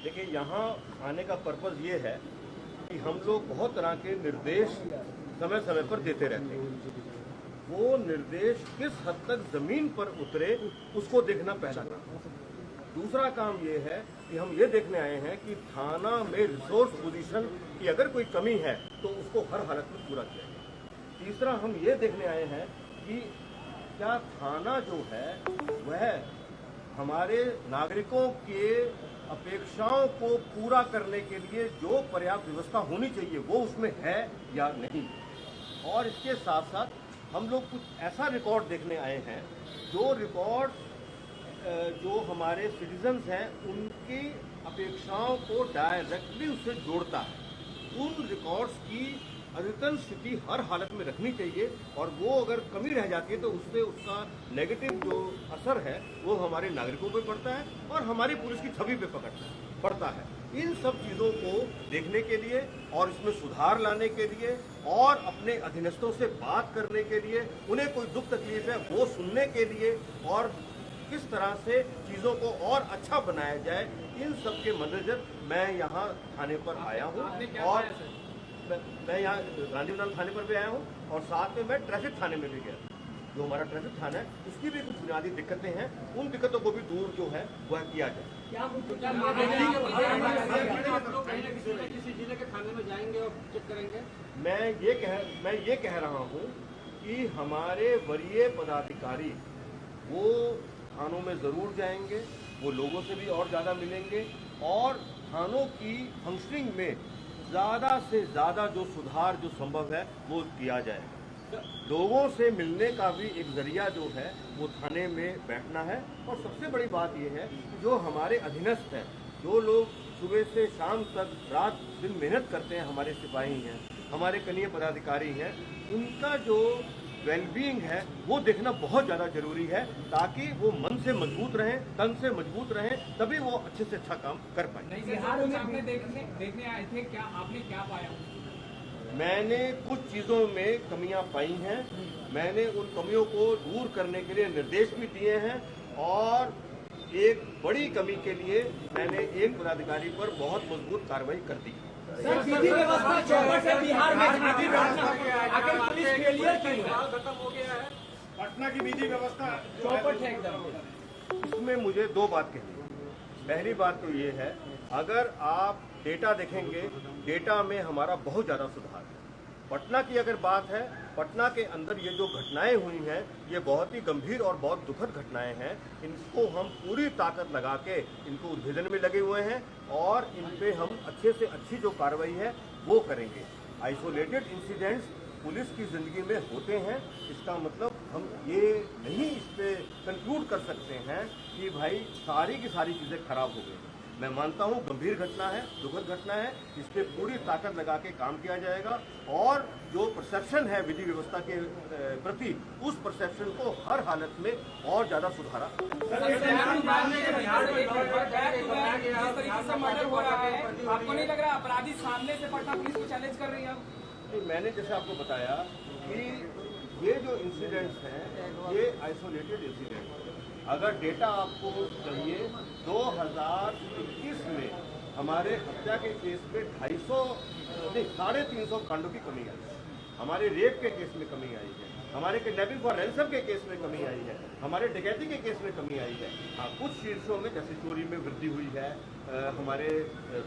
देखिए, यहाँ आने का पर्पज़ ये है कि हम लोग बहुत तरह के निर्देश समय समय पर देते रहते हैं। वो निर्देश किस हद तक ज़मीन पर उतरे उसको देखना पहला काम। दूसरा काम ये है कि हम ये देखने आए हैं कि थाना में रिसोर्स पोजीशन की अगर कोई कमी है तो उसको हर हालत में पूरा किया जाए। तीसरा हम ये देखने आए हैं कि क्या थाना जो है वह हमारे नागरिकों के अपेक्षाओं को पूरा करने के लिए जो पर्याप्त व्यवस्था होनी चाहिए वो उसमें है या नहीं। और इसके साथ साथ हम लोग कुछ ऐसा रिकॉर्ड देखने आए हैं जो रिकॉर्ड जो हमारे सिटीजन्स हैं उनकी अपेक्षाओं को डायरेक्टली उससे जोड़ता है। उन रिकॉर्ड्स की अद्यतन स्थिति हर हालत में रखनी चाहिए और वो अगर कमी रह जाती है तो उससे उसका नेगेटिव जो असर है वो हमारे नागरिकों पे पड़ता है और हमारी पुलिस की छवि पे पड़ता है। इन सब चीज़ों को देखने के लिए और इसमें सुधार लाने के लिए और अपने अधीनस्थों से बात करने के लिए, उन्हें कोई दुख तकलीफ है वो सुनने के लिए और किस तरह से चीज़ों को और अच्छा बनाया जाए, इन सब के मद्देनजर मैं यहाँ थाने पर आया हूँ। और मैं यहाँ गांधी मैदान थाने पर भी आया हूँ और साथ में मैं ट्रैफिक थाने में भी गया। जो हमारा ट्रैफिक थाना है उसकी भी कुछ बुनियादी दिक्कतें हैं, उन दिक्कतों को भी दूर जो है वह किया जाए। किसी जिले के थाने में जाएंगे और चेक करेंगे? मैं ये कह रहा हूँ कि हमारे वरीय पदाधिकारी वो थानों में ज़रूर जाएंगे, वो लोगों से भी और ज़्यादा मिलेंगे और थानों की फंक्शनिंग में ज़्यादा से ज़्यादा जो सुधार जो संभव है वो किया जाए। लोगों से मिलने का भी एक जरिया जो है वो थाने में बैठना है। और सबसे बड़ी बात ये है कि जो हमारे अधीनस्थ हैं, जो लोग सुबह से शाम तक रात दिन मेहनत करते हैं, हमारे सिपाही हैं, हमारे कनीय पदाधिकारी हैं, उनका जो वेलबींग है वो देखना बहुत ज़्यादा जरूरी है ताकि वो मन से मजबूत रहें, तन से मजबूत रहें, तभी वो अच्छे से अच्छा काम कर पाए। बिहार में आपने देखने आए थे, क्या आपने क्या पाया? मैंने कुछ चीज़ों में कमियां पाई हैं, मैंने उन कमियों को दूर करने के लिए निर्देश भी दिए हैं और एक बड़ी कमी के लिए मैंने एक पदाधिकारी पर बहुत मजबूत कार्रवाई कर दी। विधि व्यवस्था चौपट है बिहार में, आखिर पुलिस फेलियर क्यों है? खत्म हो गया है पटना की विधि व्यवस्था चौपट है एकदम। इसमें मुझे दो बात कहनी है। पहली बात तो ये है, अगर आप डेटा देखेंगे, डेटा में हमारा बहुत ज़्यादा सुधार है। पटना की अगर बात है, पटना के अंदर ये जो घटनाएं हुई हैं ये बहुत ही गंभीर और बहुत दुखद घटनाएं हैं। इनको हम पूरी ताकत लगा के इनको उद्भेदन में लगे हुए हैं और इन पे हम अच्छे से अच्छी जो कार्रवाई है वो करेंगे। आइसोलेटेड इंसिडेंट्स पुलिस की ज़िंदगी में होते हैं, इसका मतलब हम ये नहीं इस पर कंक्लूड कर सकते हैं कि भाई सारी की सारी चीज़ें खराब हो गई। मैं मानता हूँ गंभीर घटना है, दुखद घटना है, इस पर पूरी ताकत लगा के काम किया जाएगा और जो परसेप्शन है विधि व्यवस्था के प्रति, उस परसेप्शन को हर हालत में और ज़्यादा सुधारा। आपको नहीं लग रहा अपराधी सामने से पटना पुलिस को चैलेंज कर रही है? मैंने जैसे आपको बताया कि ये जो इंसिडेंट्स हैं ये आइसोलेटेड इंसिडेंट। अगर डेटा आपको चाहिए, 2021 में हमारे हत्या के केस में 350 कांडों की कमी आई है, हमारे रेप के केस में कमी आई है, हमारे किडनैपिंग फॉर रैंसम के केस में कमी आई है, हमारे डकैती के केस में कमी आई है। हाँ, कुछ शीर्षों में जैसे चोरी में वृद्धि हुई है, हमारे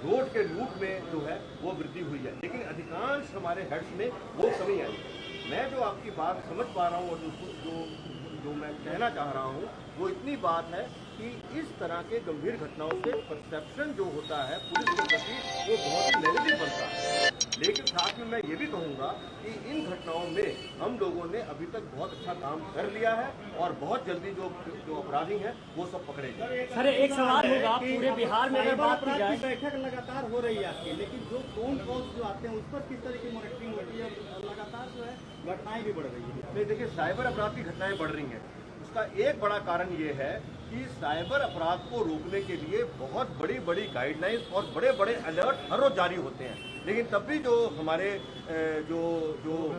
रोड के लूट में जो है वो वृद्धि हुई है, लेकिन अधिकांश हमारे हेड्स में वो कमी आई है। मैं जो आपकी बात समझ पा रहा हूँ और जो मैं कहना चाह रहा हूँ वो इतनी बात है कि इस तरह के गंभीर घटनाओं से परसेप्शन जो होता है पुलिस के प्रति वो बहुत ही नेगेटिव बनता है। लेकिन साथ में मैं ये भी कहूँगा कि इन घटनाओं में हम लोगों ने अभी तक बहुत अच्छा काम कर लिया है और बहुत जल्दी जो अपराधी हैं वो सब पकड़े जाएंगे। सर एक सवाल होगा, पूरे बिहार में अगर बात की जाए, बैठक लगातार हो रही है आपकी, लेकिन जो फोन कॉल्स जो आते हैं उस पर किस तरह की मॉनिटरिंग होती है? लगातार जो है घटनाएं भी बढ़ रही है। नहीं, देखिए, साइबर अपराध की घटनाएं बढ़ रही हैं, उसका एक बड़ा कारण ये है कि साइबर अपराध को रोकने के लिए बहुत बड़ी बड़ी गाइडलाइंस और बड़े बड़े अलर्ट हर रोज जारी होते हैं, लेकिन तब भी जो हमारे जो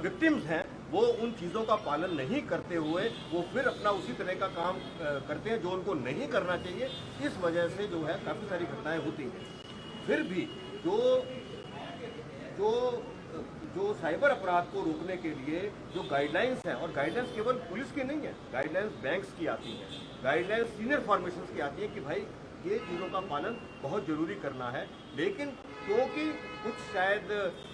विक्टिम्स हैं वो उन चीज़ों का पालन नहीं करते हुए वो फिर अपना उसी तरह का काम करते हैं जो उनको नहीं करना चाहिए। इस वजह से जो है काफ़ी सारी घटनाएं होती हैं। फिर भी जो जो जो साइबर अपराध को रोकने के लिए जो गाइडलाइंस हैं, और गाइडलाइंस केवल पुलिस की नहीं है, गाइडलाइंस बैंक्स की आती है, गाइडलाइंस सीनियर फॉर्मेशन की आती है कि भाई ये चीज़ों का पालन बहुत ज़रूरी करना है, लेकिन क्योंकि कुछ शायद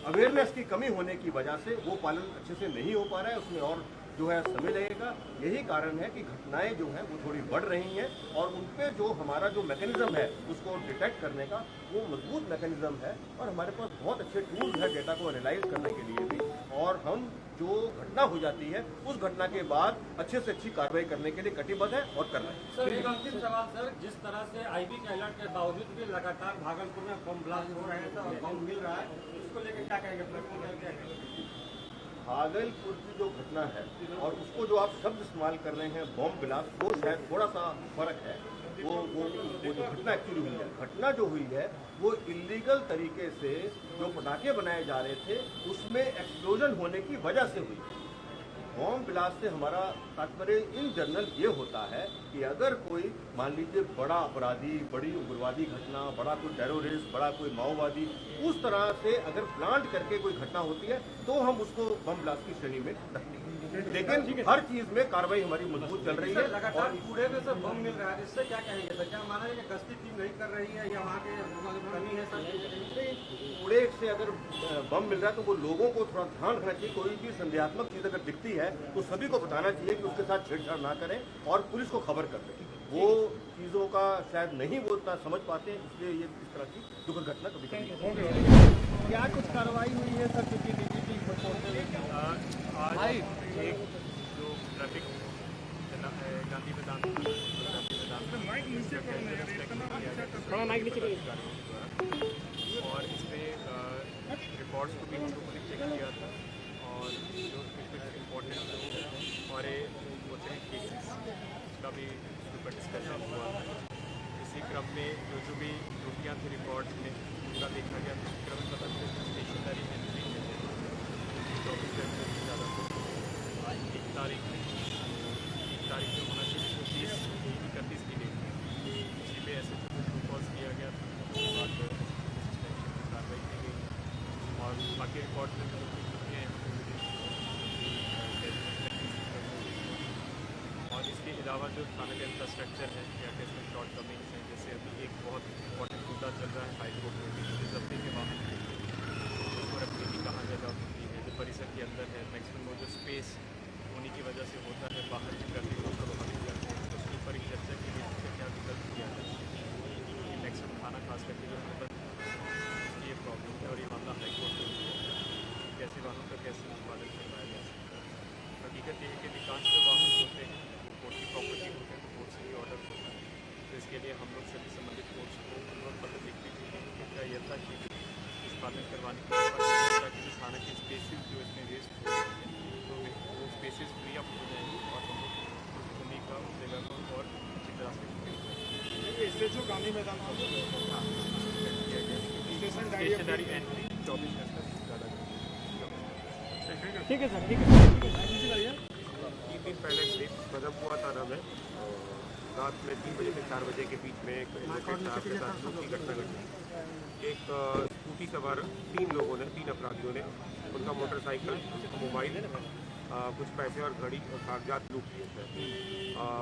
अवेयरनेस की कमी होने की वजह से वो पालन अच्छे से नहीं हो पा रहा है, उसमें और जो है समय लगेगा। यही कारण है कि घटनाएं जो हैं वो थोड़ी बढ़ रही हैं, और उन पे जो हमारा जो मैकेनिज्म है उसको डिटेक्ट करने का वो मजबूत मैकेनिज्म है, और हमारे पास बहुत अच्छे टूल्स हैं डेटा को एनालाइज करने के लिए भी, और हम जो घटना हो जाती है उस घटना के बाद अच्छे से अच्छी कार्रवाई करने के लिए कटिबद्ध है और कर रहे हैं। सर एक अंतिम सवाल सर, जिस तरह से आईबी के अलर्ट के बावजूद भी लगातार भागलपुर में बम ब्लास्ट हो रहे हैं और बम मिल रहा है, उसको लेकर क्या कहेंगे, प्रश्न क्या कहेंगे? भागलपुर की जो घटना है और उसको जो आप शब्द इस्तेमाल कर रहे हैं बॉम्ब ब्लास्ट, वो शायद थोड़ा सा फर्क है। वो जो घटना एक्चुअली हुई है, घटना जो हुई है वो इलीगल तरीके से जो पटाखे बनाए जा रहे थे उसमें एक्सप्लोजन होने की वजह से हुई। बॉम्ब ब्लास्ट से हमारा तात्पर्य इन जनरल ये होता है कि अगर कोई मान लीजिए बड़ा अपराधी, बड़ी उग्रवादी घटना, बड़ा कोई टेररिस्ट, बड़ा कोई माओवादी, उस तरह से अगर प्लांट करके कोई घटना होती है तो हम उसको बम ब्लास्ट की श्रेणी में रखते हैं। लेकिन हर चीज में कार्रवाई हमारी मजबूत चल रही है। लगातार कूड़े में से बम मिल रहा है, इससे क्या कहेंगे सर? क्या माना है कि गश्ती टीम नहीं कर रही है या वहाँ के कमी है सर? कूड़े से अगर बम मिल रहा है तो वो लोगों को थोड़ा ध्यान रखना चाहिए। कोई भी संदेहात्मक चीज अगर दिखती है तो सभी को बताना चाहिए कि उसके साथ छेड़छाड़ ना करें और पुलिस को खबर कर दें। वो चीज़ों का शायद नहीं वो इतना समझ पाते हैं, इसलिए ये इस तरह की दुखद घटना कभी कभी। क्या कुछ कार्रवाई हुई है सर, क्योंकि डीजीपी आज एक जो ट्रैफिक गांधी मैदान थोड़ा माइक नीचे और इसमें रिकॉर्ड्स को भी हम लोगों ने चेक किया था, और जो कुछ इम्पोर्टेंट हमारे होते हैं केसेस उसका भी ऊपर डिस्कशन हुआ था। इसी क्रम में जो भी त्रुटियाँ थी रिकॉर्ड्स में उनका देखा गया। तो इस क्रम में पता चला स्टेशनरी एंट्री है 24 घंटे से ज़्यादा आज 1 तारीख में होना चाहिए, तो 30-31 की डेट में इसी पे ऐसे कॉल्स किया गया था। उसके बाद कार्रवाई की गई, और बाकी रिकॉर्ड में जो त्रुटियाँ हैं और इसके अलावा जो थाना का इंफ्रास्ट्रक्चर है या टेस्टमेंट शॉर्ट कमिंग्स हैं, जैसे अभी एक बहुत इंपॉर्टेंट मुद्दा चल रहा है हाई कोर्ट में भी, जब्ती के वाहन उसको रखने की कहाँ जगह होती है, जो परिसर के अंदर है मैक्सिमम वो जो स्पेस होने की वजह से होता है, बाहर की ट्रैफिक को प्रभावित करते हैं। तो उसके ऊपर एक चर्चा की गई उसका क्या विकल्प किया जाए। मैक्सिमम थाना खास करके जो हमें ये प्रॉब्लम है, और ये मामला हाई कोर्ट में भी है, कैसे वाहनों का कैसे निष्पादन करवाया जा सकता है। हकीकत ये है कि अधिकांश जो वाहन होते हैं वो कोर्ट की प्रॉपर्टी होते हैं, तो कोर्ट से ही ऑर्डर होता है। तो इसके लिए हम लोग सभी संबंधित कोर्ट्स को अनुरोध पत्र लिखते हैं कि उनका यथा कि निष्पादन करवाने की ताकि जो थाना के स्पेसिस जो इसमें वेस्ट हो रहे हैं तो वो स्पेसिस फ्री अप हो जाएंगे, और हम लोग उन्हीं का उस जगह को और अच्छी तरह से स्टेशन गांधी मैदान स्टेशनरी एंट्री 24 घंटे से ज़्यादा। ठीक है सर, ठीक है। 3 दिन पहले करीब बदम हुआ था ना, में रात में 3 बजे से 4 बजे के बीच में एक साहब के साथ लूट की घटना घटी। एक स्कूटी सवार 3 लोगों ने, 3 अपराधियों ने उनका मोटरसाइकिल, मोबाइल, कुछ पैसे और घड़ी और कागजात लूट लिए थे।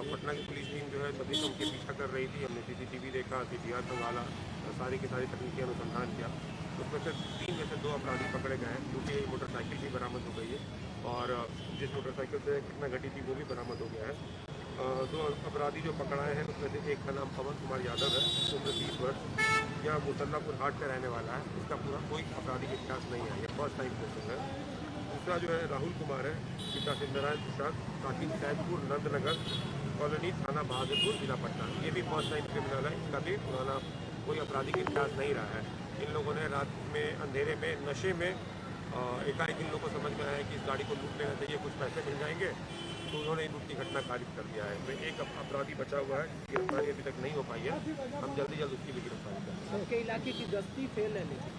पटना की पुलिस टीम जो है तभी से उनके पीछा कर रही थी। हमने CCTV देखा, CTR संभाला, सारी की सारी तकनीकी अनुसंधान किया। उसमें से 3 में से 2 अपराधी पकड़े गए हैं। लूटी गई मोटरसाइकिल भी बरामद हो गई है, और जिस मोटरसाइकिल से घटना घटी थी वो भी बरामद हो गया है। 2 अपराधी जो पकड़ाए हैं उसमें से एक का नाम पवन कुमार यादव है, उम्र 30 वर्ष, यह मुसल्लापुर हाट का रहने वाला है। इसका पूरा कोई आपराधिक इतिहास नहीं है, ये फर्स्ट टाइम केसेस है। दूसरा जो है राहुल कुमार है, पिता सिंधराज प्रसाद, साकिब सैदपुर नंदनगर कॉलोनी, थाना बहादुरपुर, जिला पटना। ये भी फर्स्ट टाइम क्रिमिनल है, इसका भी पुराना कोई आपराधिक इतिहास नहीं रहा है। इन लोगों ने रात में अंधेरे में नशे में एकाएक इन लोगों को समझ में आया कि इस गाड़ी को लूट लेना चाहिए, कुछ पैसे मिल जाएंगे, तो उन्होंने लूट की घटना खारिज कर दिया है। तो एक अपराधी बचा हुआ है, गिरफ्तारी अभी तक नहीं हो पाई है। हम जल्दी जल्द उसकी भी गिरफ्तारी करेंगे। सबके इलाके की गश्ती फेल है लेकिन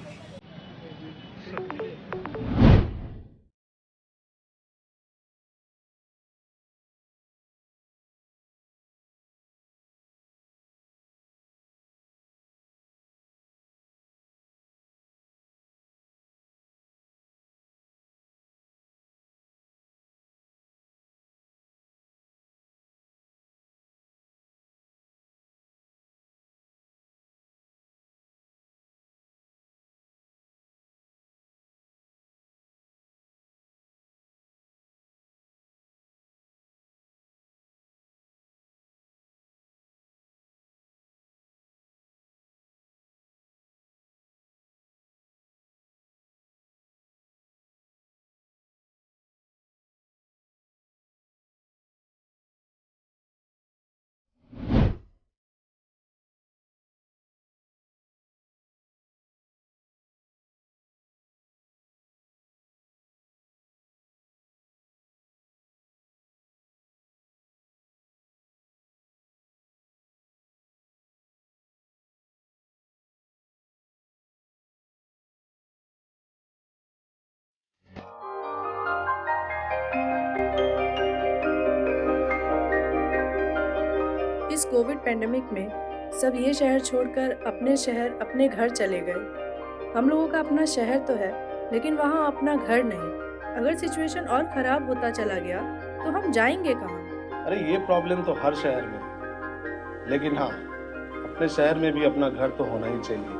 कोविड पेंडेमिक में सब ये शहर छोड़कर अपने शहर अपने घर चले गए। हम लोगों का अपना शहर तो है, लेकिन वहाँ अपना घर नहीं। अगर सिचुएशन और ख़राब होता चला गया तो हम जाएंगे कहाँ? अरे ये प्रॉब्लम तो हर शहर में है, लेकिन हाँ, अपने शहर में भी अपना घर तो होना ही चाहिए।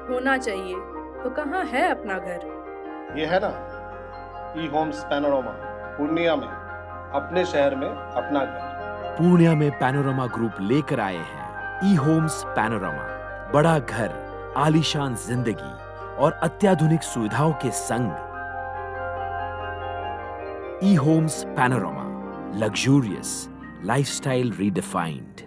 होना चाहिए तो कहाँ है अपना घर? ये है ना, ई होम्स पैनोरामा, पूर्णिया में, अपने शहर में अपना घर। पूर्णिया में पैनोरामा ग्रुप लेकर आए हैं ई होम्स पैनोरामा। बड़ा घर, आलीशान जिंदगी और अत्याधुनिक सुविधाओं के संग। E homes panorama, luxurious lifestyle redefined.